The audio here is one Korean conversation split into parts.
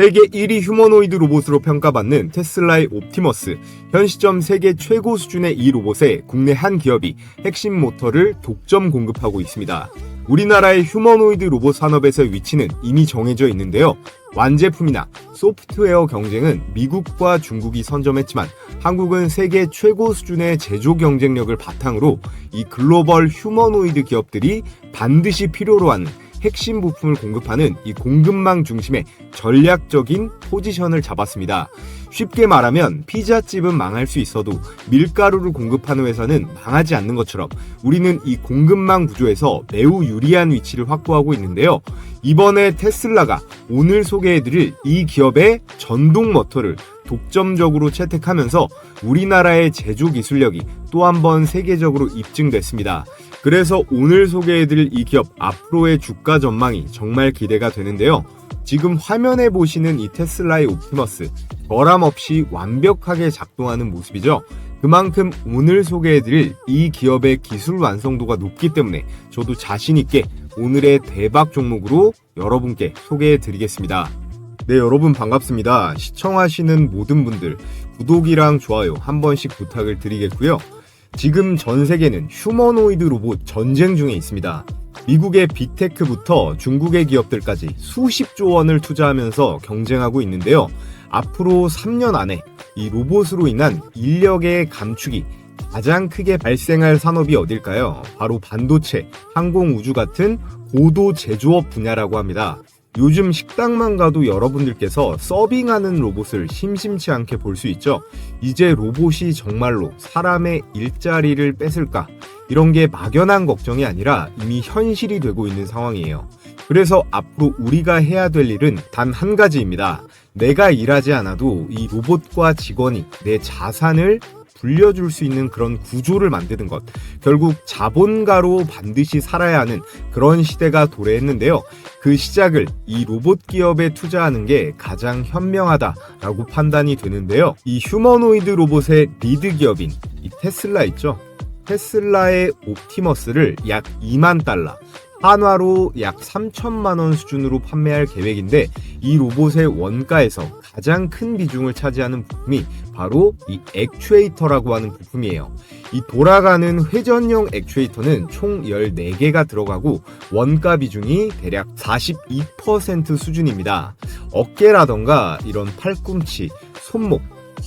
세계 1위 휴머노이드 로봇으로 평가받는 테슬라의 옵티머스. 현 시점 세계 최고 수준의 이 로봇에 국내 한 기업이 핵심 모터를 독점 공급하고 있습니다. 우리나라의 휴머노이드 로봇 산업에서의 위치는 이미 정해져 있는데요. 완제품이나 소프트웨어 경쟁은 미국과 중국이 선점했지만 한국은 세계 최고 수준의 제조 경쟁력을 바탕으로 이 글로벌 휴머노이드 기업들이 반드시 필요로 하는 핵심 부품을 공급하는 이 공급망 중심의 전략적인 포지션을 잡았습니다. 쉽게 말하면 피자집은 망할 수 있어도 밀가루를 공급하는 회사는 망하지 않는 것처럼 우리는 이 공급망 구조에서 매우 유리한 위치를 확보하고 있는데요. 이번에 테슬라가 오늘 소개해드릴 이 기업의 전동 모터를 독점적으로 채택하면서 우리나라의 제조 기술력이 또 한 번 세계적으로 입증됐습니다. 그래서 오늘 소개해드릴 이 기업 앞으로의 주가 전망이 정말 기대가 되는데요. 지금 화면에 보시는 이 테슬라의 옵티머스, 결함 없이 완벽하게 작동하는 모습이죠. 그만큼 오늘 소개해드릴 이 기업의 기술 완성도가 높기 때문에 저도 자신있게 오늘의 대박 종목으로 여러분께 소개해드리겠습니다. 네, 여러분 반갑습니다. 시청하시는 모든 분들 구독이랑 좋아요 한 번씩 부탁을 드리겠고요. 지금 전 세계는 휴머노이드 로봇 전쟁 중에 있습니다. 미국의 빅테크부터 중국의 기업들까지 수십조 원을 투자하면서 경쟁하고 있는데요. 앞으로 3년 안에 이 로봇으로 인한 인력의 감축이 가장 크게 발생할 산업이 어딜까요? 바로 반도체, 항공우주 같은 고도 제조업 분야라고 합니다. 요즘 식당만 가도 여러분들께서 서빙하는 로봇을 심심치 않게 볼 수 있죠. 이제 로봇이 정말로 사람의 일자리를 뺏을까? 이런 게 막연한 걱정이 아니라 이미 현실이 되고 있는 상황이에요. 그래서 앞으로 우리가 해야 될 일은 단 한 가지입니다. 내가 일하지 않아도 이 로봇과 직원이 내 자산을 불려줄 수 있는 그런 구조를 만드는 것. 결국 자본가로 반드시 살아야 하는 그런 시대가 도래했는데요. 그 시작을 이 로봇 기업에 투자하는 게 가장 현명하다라고 판단이 되는데요. 이 휴머노이드 로봇의 리드 기업인 이 테슬라 있죠. 테슬라의 옵티머스를 약 2만 달러, 한화로 약 3천만 원 수준으로 판매할 계획인데 이 로봇의 원가에서 가장 큰 비중을 차지하는 부품이 바로 이 액추에이터라고 하는 부품이에요. 이 돌아가는 회전형 액추에이터는 총 14개가 들어가고 원가 비중이 대략 42% 수준입니다. 어깨라던가 이런 팔꿈치, 손목,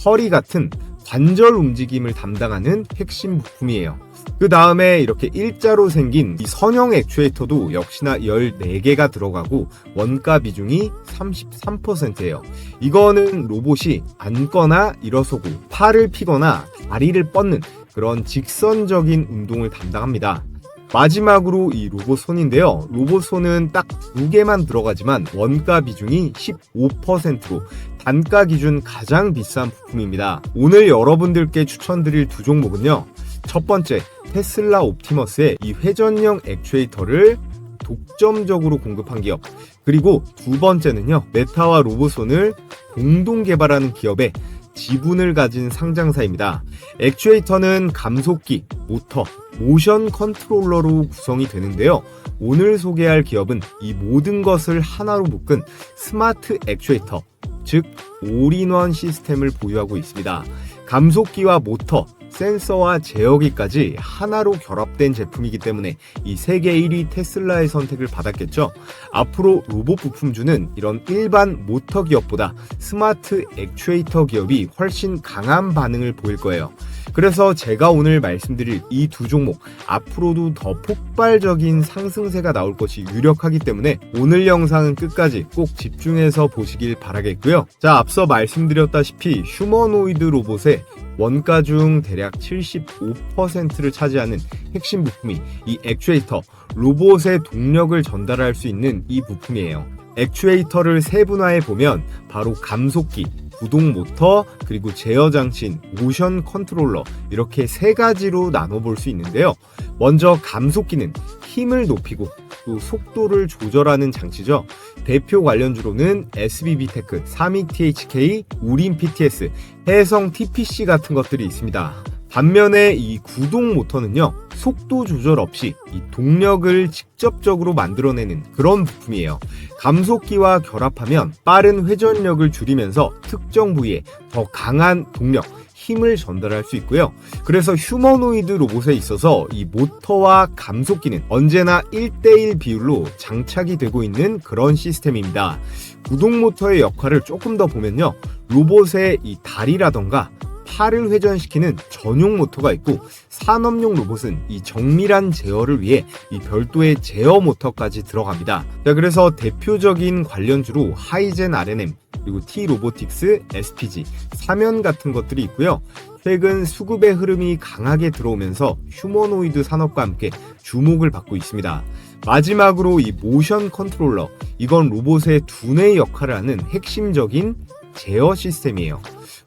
허리 같은 관절 움직임을 담당하는 핵심 부품이에요. 그 다음에 이렇게 일자로 생긴 이 선형 액추에이터도 역시나 14개가 들어가고 원가 비중이 33%예요. 이거는 로봇이 앉거나 일어서고 팔을 피거나 다리를 뻗는 그런 직선적인 운동을 담당합니다. 마지막으로 이 로봇 손인데요. 로봇 손은 딱 2개만 들어가지만 원가 비중이 15%로 단가 기준 가장 비싼 부품입니다. 오늘 여러분들께 추천드릴 두 종목은요. 첫 번째, 테슬라 옵티머스의 이 회전형 액추에이터를 독점적으로 공급한 기업. 그리고 두 번째는요. 메타와 로봇손을 공동 개발하는 기업의 지분을 가진 상장사입니다. 액추에이터는 감속기, 모터, 모션 컨트롤러로 구성이 되는데요. 오늘 소개할 기업은 이 모든 것을 하나로 묶은 스마트 액추에이터, 즉 올인원 시스템을 보유하고 있습니다. 감속기와 모터, 센서와 제어기까지 하나로 결합된 제품이기 때문에 이 세계 1위 테슬라의 선택을 받았겠죠. 앞으로 로봇 부품주는 이런 일반 모터 기업보다 스마트 액추에이터 기업이 훨씬 강한 반응을 보일 거예요. 그래서 제가 오늘 말씀드릴 이 두 종목 앞으로도 더 폭발적인 상승세가 나올 것이 유력하기 때문에 오늘 영상은 끝까지 꼭 집중해서 보시길 바라겠고요. 자, 앞서 말씀드렸다시피 휴머노이드 로봇의 원가 중 대략 75%를 차지하는 핵심 부품이 이 액추에이터, 로봇의 동력을 전달할 수 있는 이 부품이에요. 액추에이터를 세분화해 보면 바로 감속기, 구동 모터, 그리고 제어 장치인 모션 컨트롤러, 이렇게 세 가지로 나눠볼 수 있는데요. 먼저 감속기는 힘을 높이고 또 속도를 조절하는 장치죠. 대표 관련주로는 SBB테크, 삼익THK, 우림PTS, 해성 TPC 같은 것들이 있습니다. 반면에 이 구동 모터는요, 속도 조절 없이 이 동력을 직접적으로 만들어내는 그런 부품이에요. 감속기와 결합하면 빠른 회전력을 줄이면서 특정 부위에 더 강한 동력, 힘을 전달할 수 있고요. 그래서 휴머노이드 로봇에 있어서 이 모터와 감속기는 언제나 1대1 비율로 장착이 되고 있는 그런 시스템입니다. 구동 모터의 역할을 조금 더 보면요. 로봇의 이 다리라던가 팔을 회전시키는 전용 모터가 있고, 산업용 로봇은 이 정밀한 제어를 위해 이 별도의 제어 모터까지 들어갑니다. 자, 그래서 대표적인 관련주로 하이젠 R&M, 그리고 T 로보틱스, SPG, 사면 같은 것들이 있고요. 최근 수급의 흐름이 강하게 들어오면서 휴머노이드 산업과 함께 주목을 받고 있습니다. 마지막으로 이 모션 컨트롤러, 이건 로봇의 두뇌 역할을 하는 핵심적인 제어 시스템이에요.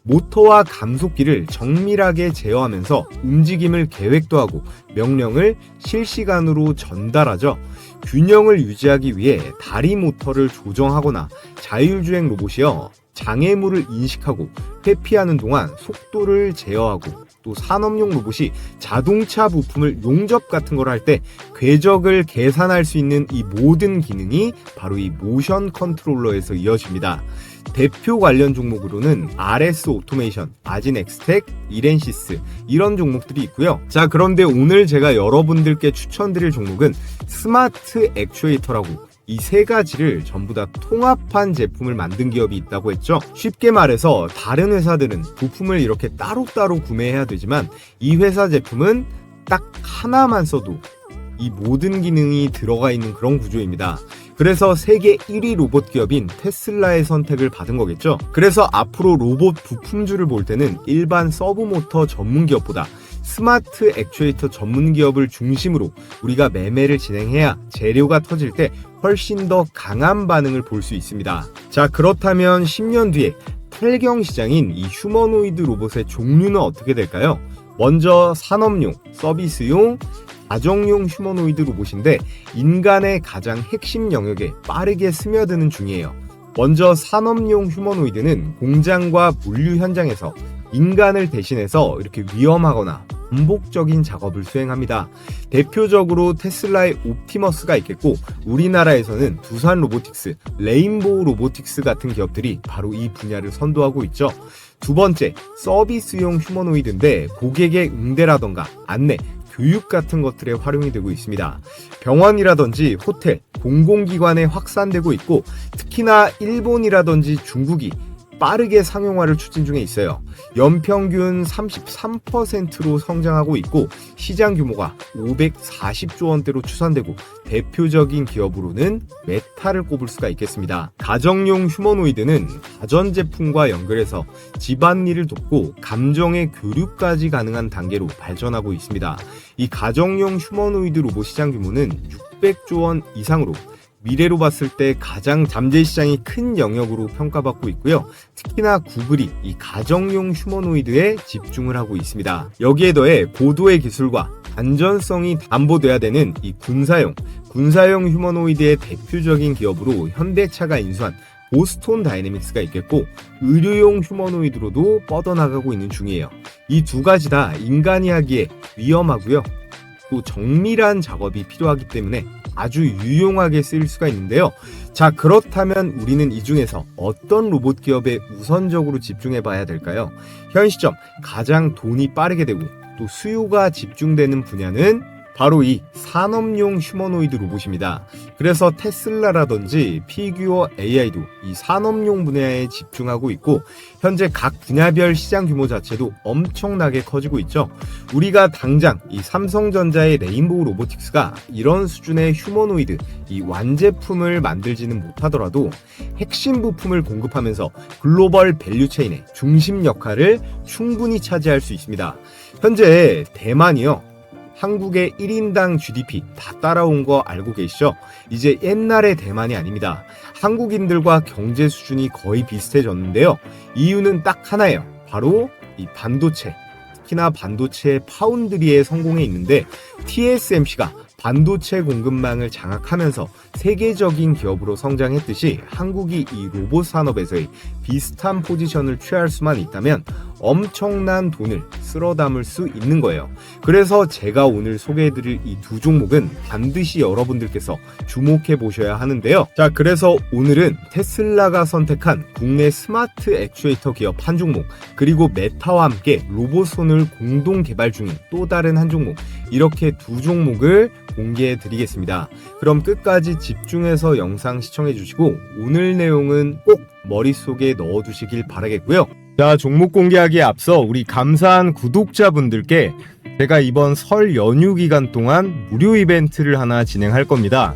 모터와 감속기를 정밀하게 제어하면서 움직임을 계획도 하고 명령을 실시간으로 전달하죠. 균형을 유지하기 위해 다리 모터를 조정하거나 자율주행 로봇이요, 장애물을 인식하고 회피하는 동안 속도를 제어하고, 또 산업용 로봇이 자동차 부품을 용접 같은 걸 할 때 궤적을 계산할 수 있는 이 모든 기능이 바로 이 모션 컨트롤러에서 이어집니다. 대표 관련 종목으로는 RS 오토메이션, 아진엑스텍, 이렌시스, 이런 종목들이 있고요. 자, 그런데 오늘 제가 여러분들께 추천드릴 종목은 스마트 액추에이터라고, 이 세 가지를 전부 다 통합한 제품을 만든 기업이 있다고 했죠. 쉽게 말해서 다른 회사들은 부품을 이렇게 따로따로 구매해야 되지만 이 회사 제품은 딱 하나만 써도 이 모든 기능이 들어가 있는 그런 구조입니다. 그래서 세계 1위 로봇 기업인 테슬라의 선택을 받은 거겠죠. 그래서 앞으로 로봇 부품주를 볼 때는 일반 서브모터 전문 기업보다 스마트 액추에이터 전문 기업을 중심으로 우리가 매매를 진행해야 재료가 터질 때 훨씬 더 강한 반응을 볼 수 있습니다. 자, 그렇다면 10년 뒤에 탈경 시장인 이 휴머노이드 로봇의 종류는 어떻게 될까요? 먼저 산업용, 서비스용, 가정용 휴머노이드 로봇인데 인간의 가장 핵심 영역에 빠르게 스며드는 중이에요. 먼저 산업용 휴머노이드는 공장과 물류 현장에서 인간을 대신해서 이렇게 위험하거나 반복적인 작업을 수행합니다. 대표적으로 테슬라의 옵티머스가 있겠고, 우리나라에서는 두산 로보틱스, 레인보우 로보틱스 같은 기업들이 바로 이 분야를 선도하고 있죠. 두 번째, 서비스용 휴머노이드인데 고객의 응대라던가 안내, 교육 같은 것들에 활용이 되고 있습니다. 병원이라든지 호텔, 공공기관에 확산되고 있고, 특히나 일본이라든지 중국이 빠르게 상용화를 추진 중에 있어요. 연평균 33%로 성장하고 있고 시장 규모가 540조 원대로 추산되고, 대표적인 기업으로는 메타를 꼽을 수가 있겠습니다. 가정용 휴머노이드는 가전제품과 연결해서 집안일을 돕고 감정의 교류까지 가능한 단계로 발전하고 있습니다. 이 가정용 휴머노이드 로봇 시장 규모는 600조 원 이상으로 미래로 봤을 때 가장 잠재 시장이 큰 영역으로 평가받고 있고요. 특히나 구글이 이 가정용 휴머노이드에 집중을 하고 있습니다. 여기에 더해 고도의 기술과 안전성이 담보돼야 되는 이 군사용 휴머노이드의 대표적인 기업으로 현대차가 인수한 보스톤 다이내믹스가 있겠고, 의료용 휴머노이드로도 뻗어나가고 있는 중이에요. 이 두 가지 다 인간이 하기에 위험하고요, 또 정밀한 작업이 필요하기 때문에 아주 유용하게 쓰일 수가 있는데요. 자, 그렇다면 우리는 이 중에서 어떤 로봇 기업에 우선적으로 집중해 봐야 될까요? 현 시점 가장 돈이 빠르게 되고 또 수요가 집중되는 분야는 바로 이 산업용 휴머노이드 로봇입니다. 그래서 테슬라라든지 피규어 AI도 이 산업용 분야에 집중하고 있고, 현재 각 분야별 시장 규모 자체도 엄청나게 커지고 있죠. 우리가 당장 이 삼성전자의 레인보우 로보틱스가 이런 수준의 휴머노이드 이 완제품을 만들지는 못하더라도 핵심 부품을 공급하면서 글로벌 밸류체인의 중심 역할을 충분히 차지할 수 있습니다. 현재 대만이요, 한국의 1인당 GDP 다 따라온 거 알고 계시죠? 이제 옛날의 대만이 아닙니다. 한국인들과 경제 수준이 거의 비슷해졌는데요. 이유는 딱 하나예요. 바로 이 반도체, 특히나 반도체 파운드리의 성공에 있는데 TSMC가 반도체 공급망을 장악하면서 세계적인 기업으로 성장했듯이 한국이 이 로봇 산업에서의 비슷한 포지션을 취할 수만 있다면 엄청난 돈을 쓸어 담을 수 있는 거예요. 그래서 제가 오늘 소개해드릴 이 두 종목은 반드시 여러분들께서 주목해 보셔야 하는데요. 자, 그래서 오늘은 테슬라가 선택한 국내 스마트 액추에이터 기업 한 종목, 그리고 메타와 함께 로봇손을 공동 개발 중인 또 다른 한 종목, 이렇게 두 종목을 공개해 드리겠습니다. 그럼 끝까지 집중해서 영상 시청해 주시고 오늘 내용은 꼭 머릿속에 넣어 두시길 바라겠고요. 자, 종목 공개하기에 앞서 우리 감사한 구독자분들께 제가 이번 설 연휴 기간 동안 무료 이벤트를 하나 진행할 겁니다.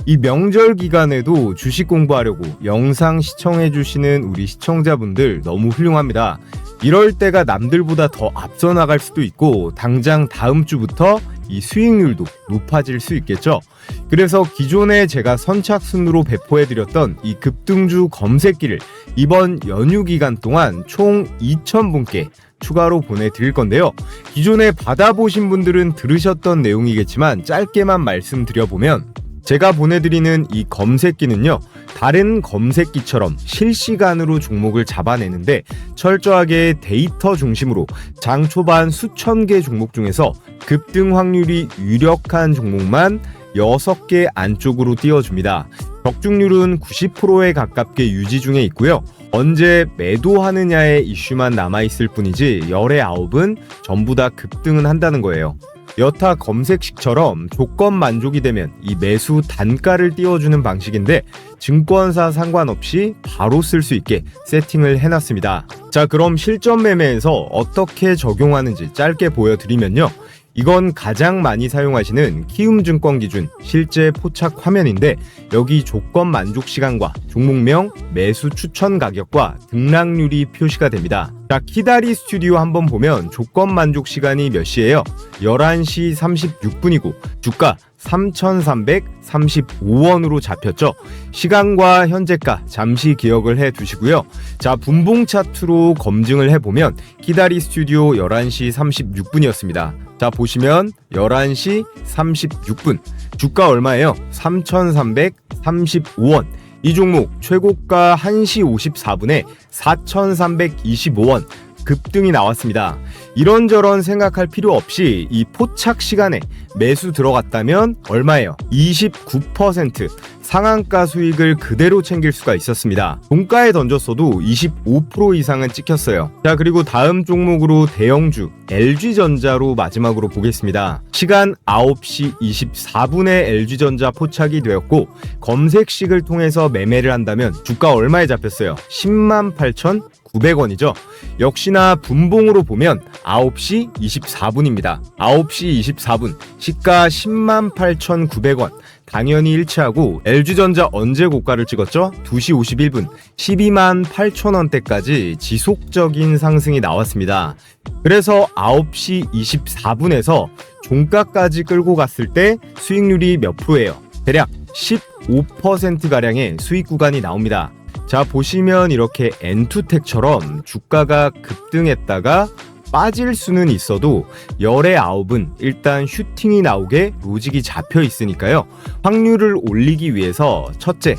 이 명절 기간에도 주식 공부하려고 영상 시청해 주시는 우리 시청자분들 너무 훌륭합니다. 이럴 때가 남들보다 더 앞서 나갈 수도 있고 당장 다음 주부터 이 수익률도 높아질 수 있겠죠. 그래서 기존에 제가 선착순으로 배포해드렸던 이 급등주 검색기를 이번 연휴 기간 동안 총 2,000분께 추가로 보내드릴 건데요. 기존에 받아보신 분들은 들으셨던 내용이겠지만 짧게만 말씀드려보면, 제가 보내드리는 이 검색기는요, 다른 검색기처럼 실시간으로 종목을 잡아내는데 철저하게 데이터 중심으로 장 초반 수천 개 종목 중에서 급등 확률이 유력한 종목만 6개 안쪽으로 띄워줍니다. 적중률은 90%에 가깝게 유지 중에 있고요. 언제 매도하느냐의 이슈만 남아있을 뿐이지 열의 9은 전부 다 급등은 한다는 거예요. 여타 검색식처럼 조건 만족이 되면 이 매수 단가를 띄워주는 방식인데 증권사 상관없이 바로 쓸 수 있게 세팅을 해놨습니다. 자, 그럼 실전 매매에서 어떻게 적용하는지 짧게 보여드리면요. 이건 가장 많이 사용하시는 키움증권 기준 실제 포착 화면인데 여기 조건 만족 시간과 종목명, 매수 추천 가격과 등락률이 표시가 됩니다. 자, 키다리 스튜디오 한번 보면 조건 만족 시간이 몇 시예요? 11시 36분이고 주가 3,335원으로 잡혔죠. 시간과 현재가 잠시 기억을 해 두시고요. 자, 분봉 차트로 검증을 해보면 키다리 스튜디오 11시 36분이었습니다. 자, 보시면 11시 36분 주가 얼마예요? 3,335원. 이 종목 최고가 1시 54분에 4,325원 급등이 나왔습니다. 이런저런 생각할 필요 없이 이 포착 시간에 매수 들어갔다면 얼마예요? 29% 상한가 수익을 그대로 챙길 수가 있었습니다. 종가에 던졌어도 25% 이상은 찍혔어요. 자, 그리고 다음 종목으로 대형주 LG전자로 마지막으로 보겠습니다. 시간 9시 24분에 LG전자 포착이 되었고 검색식을 통해서 매매를 한다면 주가 얼마에 잡혔어요? 108,900원이죠. 역시나 분봉으로 보면 9시 24분입니다. 9시 24분 시가 108,900원 당연히 일치하고 LG전자 언제 고가를 찍었죠? 2시 51분 128,000원대까지 지속적인 상승이 나왔습니다. 그래서 9시 24분에서 종가까지 끌고 갔을 때 수익률이 몇 프로예요? 대략 15%가량의 수익 구간이 나옵니다. 자, 보시면 이렇게 엔투텍처럼 주가가 급등했다가 빠질 수는 있어도 열의 9은 일단 슈팅이 나오게 로직이 잡혀 있으니까요. 확률을 올리기 위해서 첫째,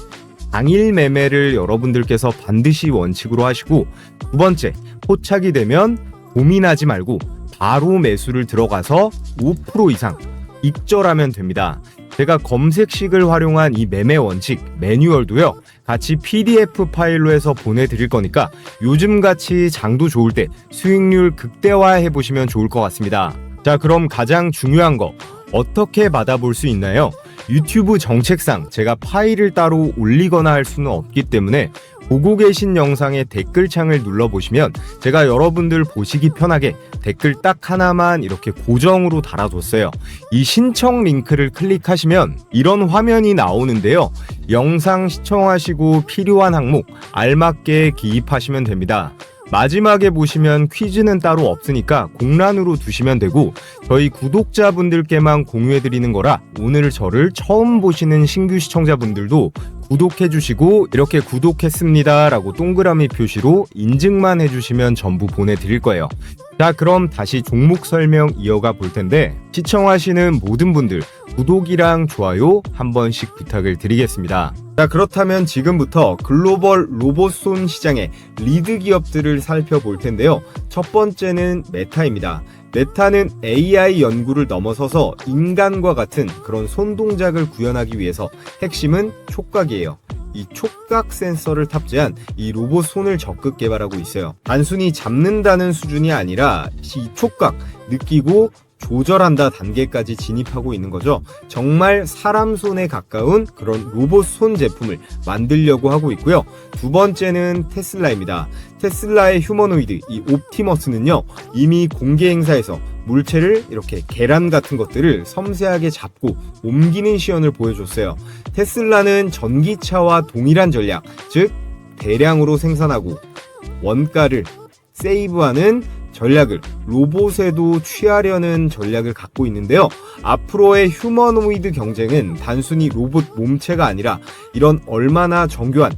당일 매매를 여러분들께서 반드시 원칙으로 하시고, 두 번째, 포착이 되면 고민하지 말고 바로 매수를 들어가서 5% 이상 익절하면 됩니다. 제가 검색식을 활용한 이 매매 원칙 매뉴얼도요, 같이 PDF 파일로 해서 보내드릴 거니까 요즘같이 장도 좋을 때 수익률 극대화해 보시면 좋을 것 같습니다. 자, 그럼 가장 중요한 거 어떻게 받아볼 수 있나요? 유튜브 정책상 제가 파일을 따로 올리거나 할 수는 없기 때문에 보고 계신 영상의 댓글창을 눌러보시면 제가 여러분들 보시기 편하게 댓글 딱 하나만 이렇게 고정으로 달아뒀어요. 이 신청 링크를 클릭하시면 이런 화면이 나오는데요. 영상 시청하시고 필요한 항목 알맞게 기입하시면 됩니다. 마지막에 보시면 퀴즈는 따로 없으니까 공란으로 두시면 되고, 저희 구독자분들께만 공유해드리는 거라 오늘 저를 처음 보시는 신규 시청자분들도 구독해주시고 이렇게 구독했습니다 라고 동그라미 표시로 인증만 해주시면 전부 보내드릴 거예요. 자, 그럼 다시 종목 설명 이어가 볼 텐데 시청하시는 모든 분들 구독이랑 좋아요 한 번씩 부탁을 드리겠습니다. 자, 그렇다면 지금부터 글로벌 로봇손 시장의 리드 기업들을 살펴볼 텐데요. 첫 번째는 메타입니다. 메타는 AI 연구를 넘어서서 인간과 같은 그런 손 동작을 구현하기 위해서 핵심은 촉각이에요. 이 촉각 센서를 탑재한 이 로봇 손을 적극 개발하고 있어요. 단순히 잡는다는 수준이 아니라 이 촉각, 느끼고 조절한다 단계까지 진입하고 있는 거죠. 정말 사람 손에 가까운 그런 로봇 손 제품을 만들려고 하고 있고요. 두 번째는 테슬라입니다. 테슬라의 휴머노이드 이 옵티머스는요, 이미 공개 행사에서 물체를 이렇게 계란 같은 것들을 섬세하게 잡고 옮기는 시연을 보여줬어요. 테슬라는 전기차와 동일한 전략, 즉 대량으로 생산하고 원가를 세이브하는 전략을 로봇에도 취하려는 전략을 갖고 있는데요. 앞으로의 휴머노이드 경쟁은 단순히 로봇 몸체가 아니라 이런 얼마나 정교한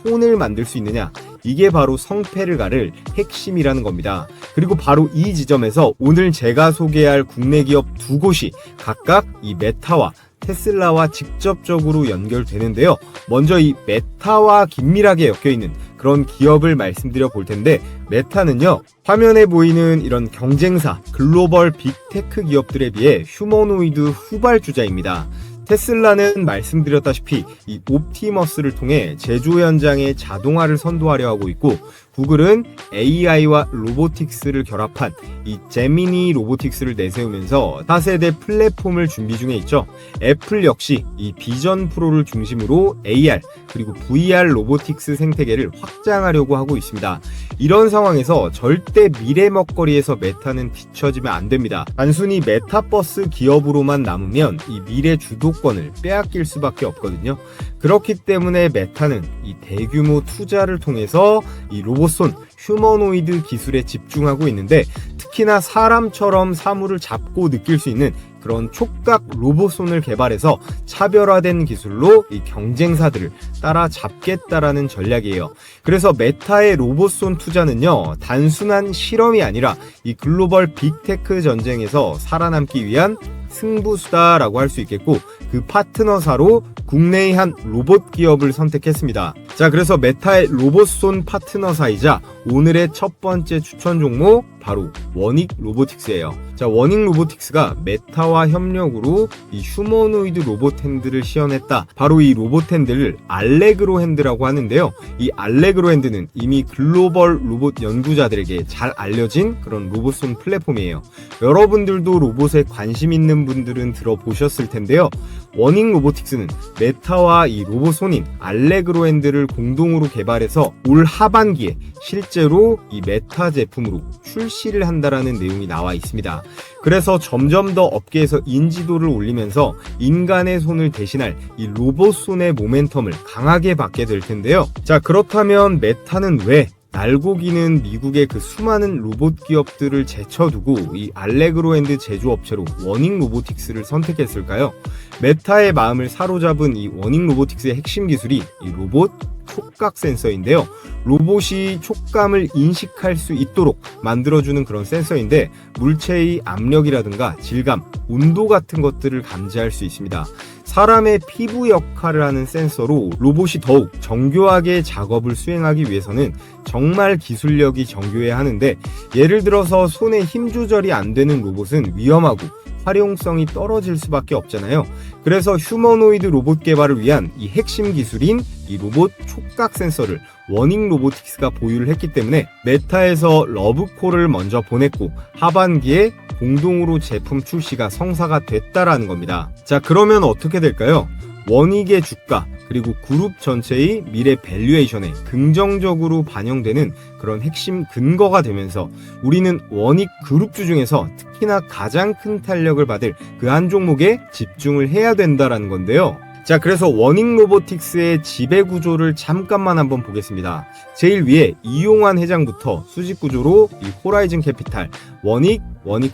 손을 만들 수 있느냐, 이게 바로 성패를 가를 핵심이라는 겁니다. 그리고 바로 이 지점에서 오늘 제가 소개할 국내 기업 두 곳이 각각 이 메타와 테슬라와 직접적으로 연결되는데요. 먼저 이 메타와 긴밀하게 엮여있는 그런 기업을 말씀드려 볼 텐데, 메타는요, 화면에 보이는 이런 경쟁사 글로벌 빅테크 기업들에 비해 휴머노이드 후발주자입니다. 테슬라는 말씀드렸다시피 이 옵티머스를 통해 제조 현장에 자동화를 선도하려 하고 있고, 구글은 AI와 로보틱스를 결합한 이 제미니 로보틱스를 내세우면서 4세대 플랫폼을 준비 중에 있죠. 애플 역시 이 비전 프로를 중심으로 AR 그리고 VR 로보틱스 생태계를 확장하려고 하고 있습니다. 이런 상황에서 절대 미래 먹거리에서 메타는 뒤처지면 안 됩니다. 단순히 메타버스 기업으로만 남으면 이 미래 주도권을 빼앗길 수밖에 없거든요. 그렇기 때문에 메타는 이 대규모 투자를 통해서 이 로봇손 휴머노이드 기술에 집중하고 있는데, 특히나 사람처럼 사물을 잡고 느낄 수 있는 그런 촉각 로봇손을 개발해서 차별화된 기술로 이 경쟁사들을 따라잡겠다라는 전략이에요. 그래서 메타의 로봇손 투자는요, 단순한 실험이 아니라 이 글로벌 빅테크 전쟁에서 살아남기 위한 승부수다라고 할 수 있겠고, 그 파트너사로 국내의 한 로봇 기업을 선택했습니다. 자, 그래서 메타의 로봇손 파트너사이자 오늘의 첫 번째 추천 종목 바로 워닉 로보틱스예요. 자, 워닉 로보틱스가 메타와 협력으로 이 휴머노이드 로봇 핸들을 시연했다. 바로 이 로봇 핸들을 알레그로 핸드라고 하는데요. 이 알레그로 핸드는 이미 글로벌 로봇 연구자들에게 잘 알려진 그런 로봇손 플랫폼이에요. 여러분들도 로봇에 관심 있는 분들은 들어보셨을 텐데요. 워닉 로보틱스는 메타와 이 로봇손인 알레그로 핸드를 공동으로 개발해서 올 하반기에 실제로 이 메타 제품으로 출시를 한다라는 내용이 나와 있습니다. 그래서 점점 더 업계에서 인지도를 올리면서 인간의 손을 대신할 이 로봇 손의 모멘텀을 강하게 받게 될 텐데요. 자, 그렇다면 메타는 왜 날고기는 미국의 그 수많은 로봇 기업들을 제쳐두고 이 알레그로 핸드 제조업체로 워닉 로보틱스를 선택했을까요? 메타의 마음을 사로잡은 이 워닉 로보틱스의 핵심 기술이 이 로봇 촉각 센서인데요. 로봇이 촉감을 인식할 수 있도록 만들어주는 그런 센서인데, 물체의 압력이라든가 질감, 온도 같은 것들을 감지할 수 있습니다. 사람의 피부 역할을 하는 센서로 로봇이 더욱 정교하게 작업을 수행하기 위해서는 정말 기술력이 정교해야 하는데, 예를 들어서 손에 힘 조절이 안 되는 로봇은 위험하고 활용성이 떨어질 수밖에 없잖아요. 그래서 휴머노이드 로봇 개발을 위한 이 핵심 기술인 이 로봇 촉각 센서를 워닉 로보틱스가 보유를 했기 때문에 메타에서 러브콜을 먼저 보냈고, 하반기에 공동으로 제품 출시가 성사가 됐다라는 겁니다. 자, 그러면 어떻게 될까요? 워닉의 주가 그리고 그룹 전체의 미래 밸류에이션에 긍정적으로 반영되는 그런 핵심 근거가 되면서 우리는 워닉 그룹주 중에서 특히나 가장 큰 탄력을 받을 그 한 종목에 집중을 해야 된다라는 건데요. 자, 그래서 워닉 로보틱스의 지배 구조를 잠깐만 한번 보겠습니다. 제일 위에 이용환 회장부터 수직 구조로 이 호라이즌 캐피탈, 워닉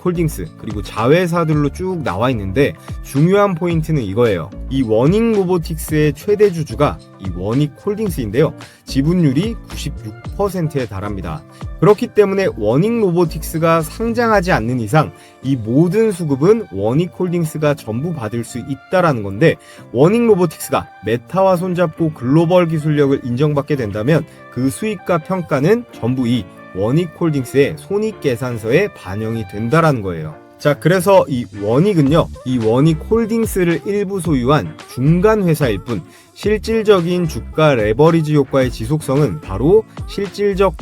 홀딩스, 그리고 자회사들로 쭉 나와 있는데, 중요한 포인트는 이거예요. 이 워닉 로보틱스의 최대 주주가 이 워닉 홀딩스인데요. 지분율이 96%에 달합니다. 그렇기 때문에 워닉 로보틱스가 상장하지 않는 이상 이 모든 수급은 워닉홀딩스가 전부 받을 수 있다라는 건데, 워닉 로보틱스가 메타와 손잡고 글로벌 기술력을 인정받게 된다면 그 수익과 평가는 전부 이 워닉홀딩스의 손익계산서에 반영이 된다라는 거예요. 자, 그래서 이 워닉은요, 이 워닉홀딩스를 일부 소유한 중간 회사일 뿐 실질적인 주가 레버리지 효과의 지속성은 바로 실질적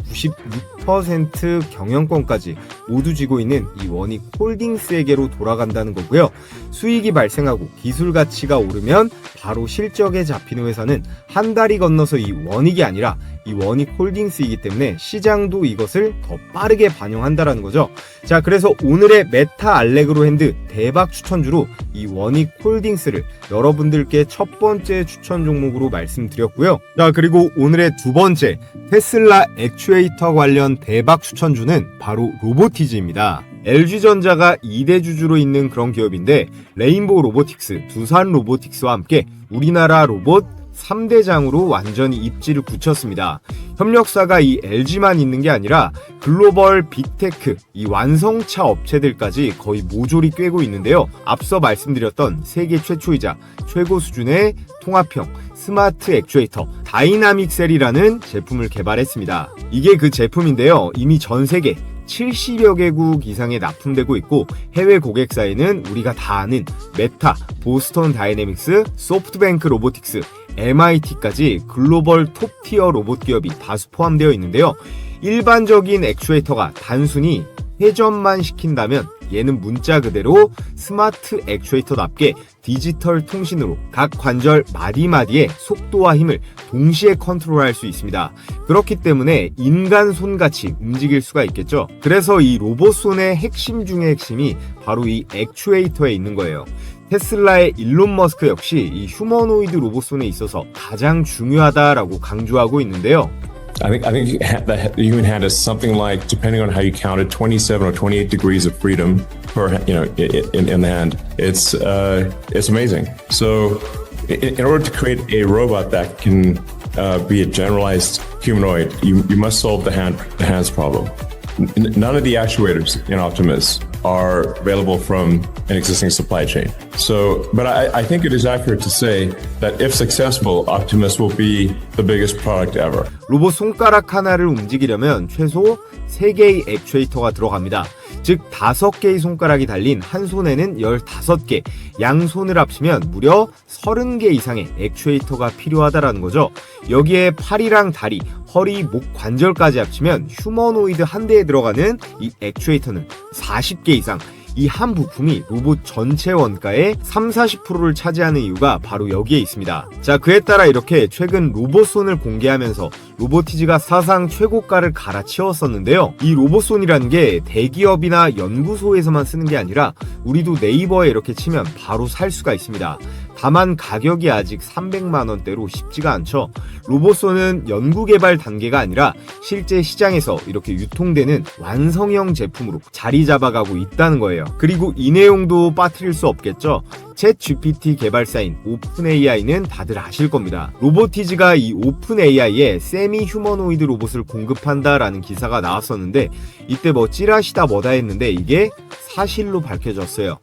96% 경영권까지 모두 쥐고 있는 이 워닉홀딩스에게로 돌아간다는 거고요. 수익이 발생하고 기술 가치가 오르면 바로 실적에 잡히는 회사는 한 달이 건너서 이 워닉이 아니라 이 워닉홀딩스이기 때문에 시장도 이것을 더 빠르게 반영한다라는 거죠. 자, 그래서 오늘의 메타 알레그로 핸드 대박 추천주로 이 워닉홀딩스를 여러분들께 첫 번째 추천 종목으로 말씀드렸고요. 자, 그리고 오늘의 두 번째 테슬라 액추에이터 관련 대박 추천주는 바로 로보티즈입니다. LG전자가 2대 주주로 있는 그런 기업인데, 레인보우 로보틱스, 두산 로보틱스와 함께 우리나라 로봇 3대장으로 완전히 입지를 굳혔습니다. 협력사가 이 LG만 있는 게 아니라 글로벌 빅테크, 이 완성차 업체들까지 거의 모조리 꿰고 있는데요. 앞서 말씀드렸던 세계 최초이자 최고 수준의 통합형 스마트 액추에이터 다이나믹 셀이라는 제품을 개발했습니다. 이게 그 제품인데요. 이미 전 세계 70여 개국 이상에 납품되고 있고, 해외 고객사에는 우리가 다 아는 메타, 보스턴 다이내믹스, 소프트뱅크 로보틱스, MIT까지 글로벌 톱티어 로봇 기업이 다수 포함되어 있는데요. 일반적인 액추에이터가 단순히 회전만 시킨다면 얘는 문자 그대로 스마트 액추에이터답게 디지털 통신으로 각 관절 마디마디의 속도와 힘을 동시에 컨트롤할 수 있습니다. 그렇기 때문에 인간 손같이 움직일 수가 있겠죠. 그래서 이 로봇손의 핵심 중의 핵심이 바로 이 액추에이터에 있는 거예요. 테슬라의 일론 머스크 역시 이 휴머노이드 로봇손에 있어서 가장 중요하다라고 강조하고 있는데요. I think that the human hand is something like, depending on how you count it, 27 or 28 degrees of freedom per, in the hand. It's amazing. So, in order to create a robot that can be a generalized humanoid, you must solve the hands problem. None of the actuators in Optimus are available from an existing supply chain. So, but I think it is accurate to say that if successful, Optimus will be the biggest product ever. 로봇 손가락 하나를 움직이려면 최소 3개의 액추에이터가 들어갑니다. 즉 5개의 손가락이 달린 한 손에는 15개, 양손을 합치면 무려 30개 이상의 액추에이터가 필요하다라는 거죠. 여기에 팔이랑 다리, 허리, 목 관절까지 합치면 휴머노이드 한 대에 들어가는 이 액추에이터는 40개 이상. 이 한 부품이 로봇 전체 원가의 30-40%를 차지하는 이유가 바로 여기에 있습니다. 자, 그에 따라 이렇게 최근 로봇손을 공개하면서 로보티즈가 사상 최고가를 갈아치웠었는데요. 이 로봇손이라는 게 대기업이나 연구소에서만 쓰는 게 아니라 우리도 네이버에 이렇게 치면 바로 살 수가 있습니다. 다만 가격이 아직 300만 원대로 쉽지가 않죠. 로봇손은 연구개발 단계가 아니라 실제 시장에서 이렇게 유통되는 완성형 제품으로 자리 잡아가고 있다는 거예요. 그리고 이 내용도 빠뜨릴 수 없겠죠. 챗 GPT 개발사인 오픈 AI는 다들 아실 겁니다. 로보티즈가 이 오픈 AI에 세미 휴머노이드 로봇을 공급한다라는 기사가 나왔었는데, 이때 뭐 찌라시다 뭐다 했는데 이게 사실로 밝혀졌어요.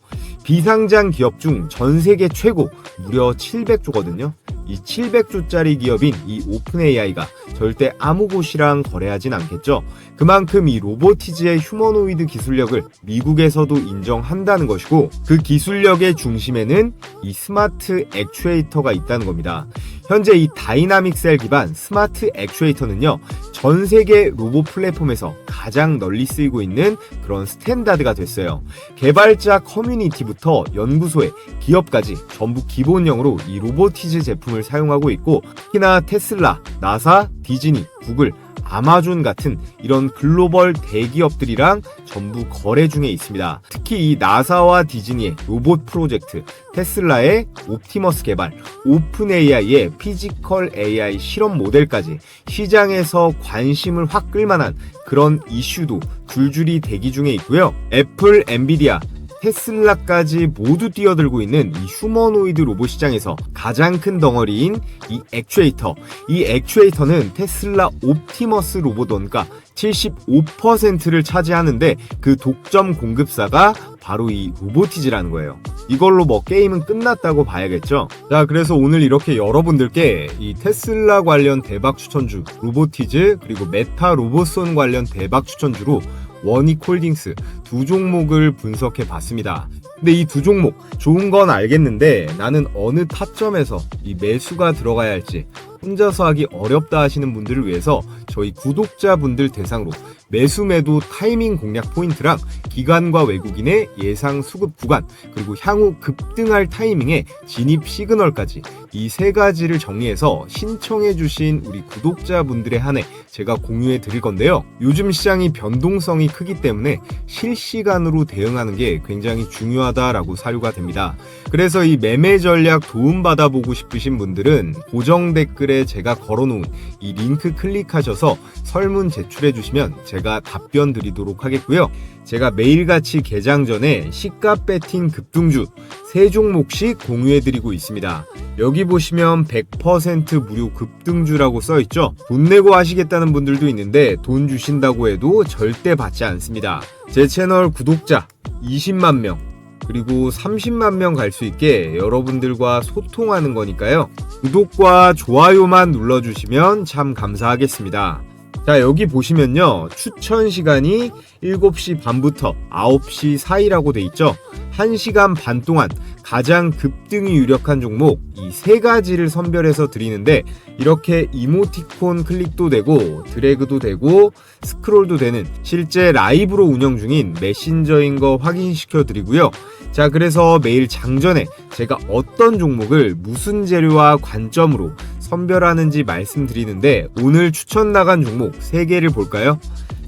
비상장 기업 중 전 세계 최고 무려 700조거든요. 이 700조짜리 기업인 이 오픈 AI가 절대 아무 곳이랑 거래하진 않겠죠. 그만큼 이 로보티즈의 휴머노이드 기술력을 미국에서도 인정한다는 것이고, 그 기술력의 중심에는 이 스마트 액추에이터가 있다는 겁니다. 현재 이 다이나믹 셀 기반 스마트 액추에이터는요, 전 세계 로봇 플랫폼에서 가장 널리 쓰이고 있는 그런 스탠다드가 됐어요. 개발자 커뮤니티부터 연구소에 기업까지 전부 기본형으로 이 로보티즈 제품을 사용하고 있고, 특히나 테슬라, 나사, 디즈니, 구글, 아마존 같은 이런 글로벌 대기업들이랑 전부 거래 중에 있습니다. 특히 이 나사와 디즈니의 로봇 프로젝트, 테슬라의 옵티머스 개발, 오픈 AI의 피지컬 AI 실험 모델까지 시장에서 관심을 확 끌만한 그런 이슈도 줄줄이 대기 중에 있고요. 애플, 엔비디아, 테슬라까지 모두 뛰어들고 있는 이 휴머노이드 로봇 시장에서 가장 큰 덩어리인 이 액추에이터. 이 액추에이터는 테슬라 옵티머스 로봇 원가 75%를 차지하는데 그 독점 공급사가 바로 이 로보티즈라는 거예요. 이걸로 뭐 게임은 끝났다고 봐야겠죠. 자, 그래서 오늘 이렇게 여러분들께 이 테슬라 관련 대박 추천주 로보티즈, 그리고 메타 로봇손 관련 대박 추천주로 원익홀딩스 두 종목을 분석해 봤습니다. 근데 이 두 종목 좋은 건 알겠는데 나는 어느 타점에서 이 매수가 들어가야 할지 혼자서 하기 어렵다 하시는 분들을 위해서 저희 구독자분들 대상으로 매수 매도 타이밍 공략 포인트랑 기관과 외국인의 예상 수급 구간, 그리고 향후 급등할 타이밍의 진입 시그널까지 이 세 가지를 정리해서 신청해 주신 우리 구독자분들에 한해 제가 공유해 드릴 건데요. 요즘 시장이 변동성이 크기 때문에 실시간으로 대응하는 게 굉장히 중요하다라고 사료가 됩니다. 그래서 이 매매 전략 도움받아 보고 싶으신 분들은 고정 댓글에 제가 걸어놓은 이 링크 클릭하셔서 설문 제출해 주시면 제가 답변 드리도록 하겠고요. 제가 매일같이 개장 전에 시가 배팅 급등주 3종목씩 공유해 드리고 있습니다. 여기 보시면 100% 무료 급등주라고 써있죠. 돈 내고 하시겠다는 분들도 있는데 돈 주신다고 해도 절대 받지 않습니다. 제 채널 구독자 20만 명 그리고 30만 명 갈 수 있게 여러분들과 소통하는 거니까요. 구독과 좋아요만 눌러주시면 참 감사하겠습니다. 자, 여기 보시면요, 추천 시간이 7시 반부터 9시 사이라고 돼 있죠. 1시간 반 동안 가장 급등이 유력한 종목 이 세 가지를 선별해서 드리는데, 이렇게 이모티콘 클릭도 되고 드래그도 되고 스크롤도 되는 실제 라이브로 운영 중인 메신저인 거 확인시켜 드리고요. 자, 그래서 매일 장전에 제가 어떤 종목을 무슨 재료와 관점으로 선별하는지 말씀드리는데, 오늘 추천 나간 종목 3개를 볼까요?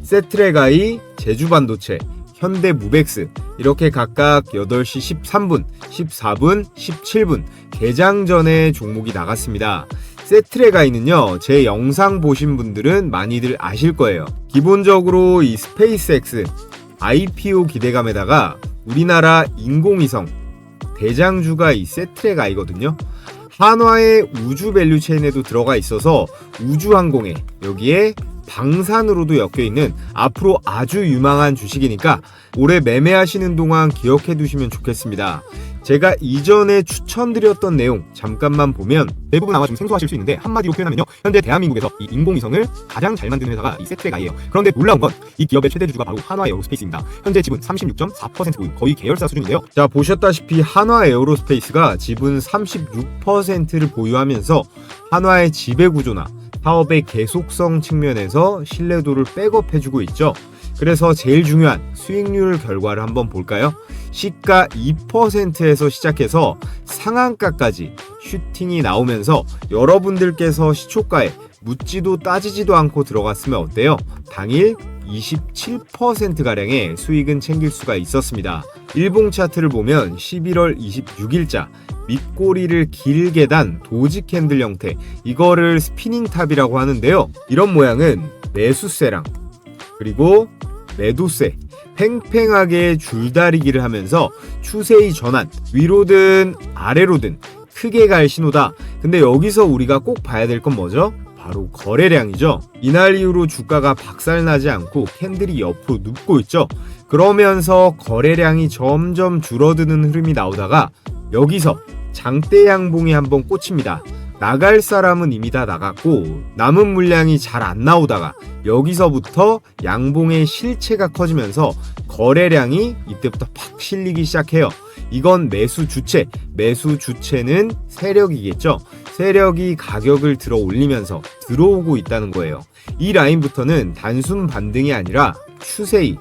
세트레가이, 제주반도체, 현대무벡스, 이렇게 각각 8시 13분, 14분, 17분 개장 전에 종목이 나갔습니다. 세트레가이는요, 제 영상 보신 분들은 많이들 아실 거예요. 기본적으로 이 스페이스X IPO 기대감에다가 우리나라 인공위성 대장주가 이 세트레가이거든요. 한화의 우주 밸류체인에도 들어가 있어서 우주항공에, 여기에 방산으로도 엮여 있는 앞으로 아주 유망한 주식이니까 올해 매매하시는 동안 기억해 두시면 좋겠습니다. 제가 이전에 추천드렸던 내용 잠깐만 보면 대부분 아마 좀 생소하실 수 있는데, 한마디로 표현하면요, 현재 대한민국에서 이 인공위성을 가장 잘 만드는 회사가 이 세트레가이에요. 그런데 놀라운 건 이 기업의 최대 주주가 바로 한화에어로스페이스입니다. 현재 지분 36.4% 보유, 거의 계열사 수준인데요. 자, 보셨다시피 한화에어로스페이스가 지분 36%를 보유하면서 한화의 지배구조나 사업의 계속성 측면에서 신뢰도를 백업해주고 있죠. 그래서 제일 중요한 수익률 결과를 한번 볼까요? 시가 2%에서 시작해서 상한가까지 슈팅이 나오면서 여러분들께서 시초가에 묻지도 따지지도 않고 들어갔으면 어때요? 당일 27%가량의 수익은 챙길 수가 있었습니다. 일봉 차트를 보면 11월 26일자 밑꼬리를 길게 단 도지 캔들 형태, 이거를 스피닝탑이라고 하는데요. 이런 모양은 매수세랑 그리고 매도세 팽팽하게 줄다리기를 하면서 추세의 전환, 위로든 아래로든 크게 갈 신호다. 근데 여기서 우리가 꼭 봐야 될 건 뭐죠? 바로 거래량이죠. 이날 이후로 주가가 박살나지 않고 캔들이 옆으로 눕고 있죠. 그러면서 거래량이 점점 줄어드는 흐름이 나오다가 여기서 장대 양봉이 한번 꽂힙니다. 나갈 사람은 이미 다 나갔고 남은 물량이 잘 안 나오다가 여기서부터 양봉의 실체가 커지면서 거래량이 이때부터 팍 실리기 시작해요. 이건 매수 주체는 세력이겠죠. 세력이 가격을 들어 올리면서 들어오고 있다는 거예요. 이 라인부터는 단순 반등이 아니라 추세의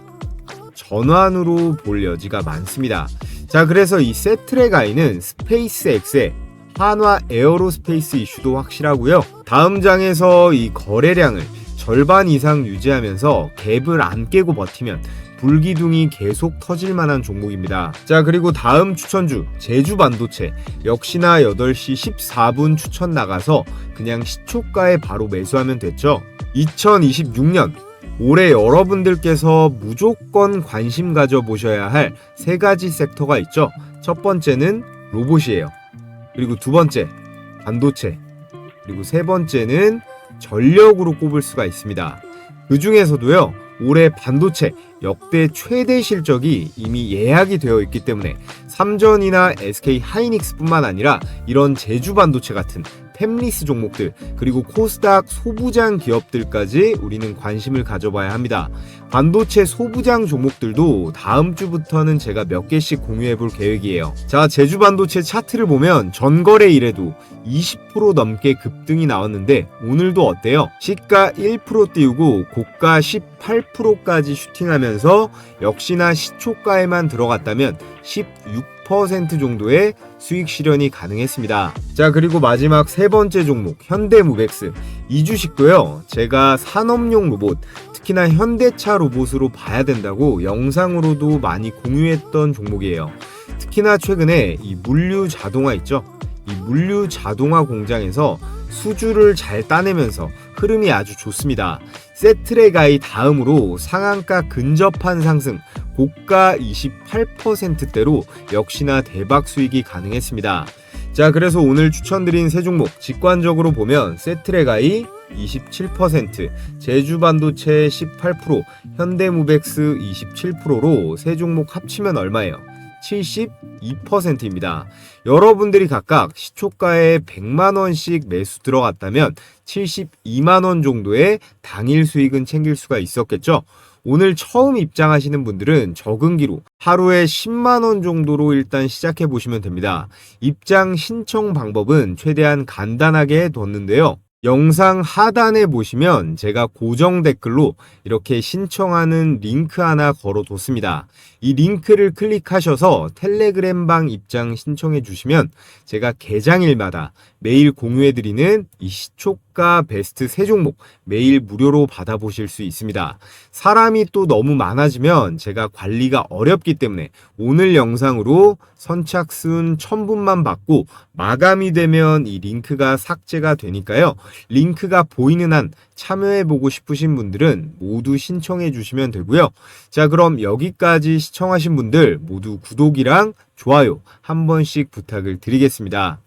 전환으로 볼 여지가 많습니다. 자, 그래서 이 세트레가이는 스페이스X의 한화 에어로스페이스 이슈도 확실하고요. 다음 장에서 이 거래량을 절반 이상 유지하면서 갭을 안 깨고 버티면 불기둥이 계속 터질 만한 종목입니다. 자, 그리고 다음 추천주 제주반도체 역시나 8시 14분 추천 나가서 그냥 시초가에 바로 매수하면 됐죠. 2026년 올해 여러분들께서 무조건 관심 가져보셔야 할 세 가지 섹터가 있죠. 첫 번째는 로봇이에요. 그리고 두 번째, 반도체. 그리고 세 번째는 전력으로 꼽을 수가 있습니다. 그 중에서도요, 올해 반도체 역대 최대 실적이 이미 예약이 되어 있기 때문에 삼전이나 SK 하이닉스뿐만 아니라 이런 제주 반도체 같은 팹리스 종목들, 그리고 코스닥 소부장 기업들까지 우리는 관심을 가져봐야 합니다. 반도체 소부장 종목들도 다음 주부터는 제가 몇 개씩 공유해 볼 계획이에요. 자, 제주 반도체 차트를 보면 전거래 이래도 20% 넘게 급등이 나왔는데 오늘도 어때요? 시가 1% 띄우고 고가 18%까지 슈팅하면서 역시나 시초가에만 들어갔다면 16% 정도의 수익 실현이 가능했습니다. 자, 그리고 마지막 세 번째 종목 현대무벡스. 이 주식도요, 제가 산업용 로봇, 특히나 현대차 로봇으로 봐야 된다고 영상으로도 많이 공유했던 종목이에요. 특히나 최근에 이 물류 자동화 있죠? 이 물류 자동화 공장에서 수주를 잘 따내면서 흐름이 아주 좋습니다. 세트레가이 다음으로 상한가 근접한 상승, 고가 28%대로 역시나 대박 수익이 가능했습니다. 자, 그래서 오늘 추천드린 세 종목 직관적으로 보면 세트레가이 27%, 제주반도체 18%, 현대무벡스 27%로 세 종목 합치면 얼마예요? 72%입니다. 여러분들이 각각 시초가에 100만원씩 매수 들어갔다면 72만원 정도의 당일 수익은 챙길 수가 있었겠죠? 오늘 처음 입장하시는 분들은 적응기로 하루에 10만원 정도로 일단 시작해 보시면 됩니다. 입장 신청 방법은 최대한 간단하게 해뒀는데요. 영상 하단에 보시면 제가 고정 댓글로 이렇게 신청하는 링크 하나 걸어뒀습니다. 이 링크를 클릭하셔서 텔레그램방 입장 신청해 주시면 제가 개장일마다 매일 공유해드리는 이 시초가 베스트 세 종목 매일 무료로 받아보실 수 있습니다. 사람이 또 너무 많아지면 제가 관리가 어렵기 때문에 오늘 영상으로 선착순 1000분만 받고 마감이 되면 이 링크가 삭제가 되니까요. 링크가 보이는 한 참여해보고 싶으신 분들은 모두 신청해 주시면 되고요. 자, 그럼 여기까지 시청하신 분들 모두 구독이랑 좋아요 한 번씩 부탁을 드리겠습니다.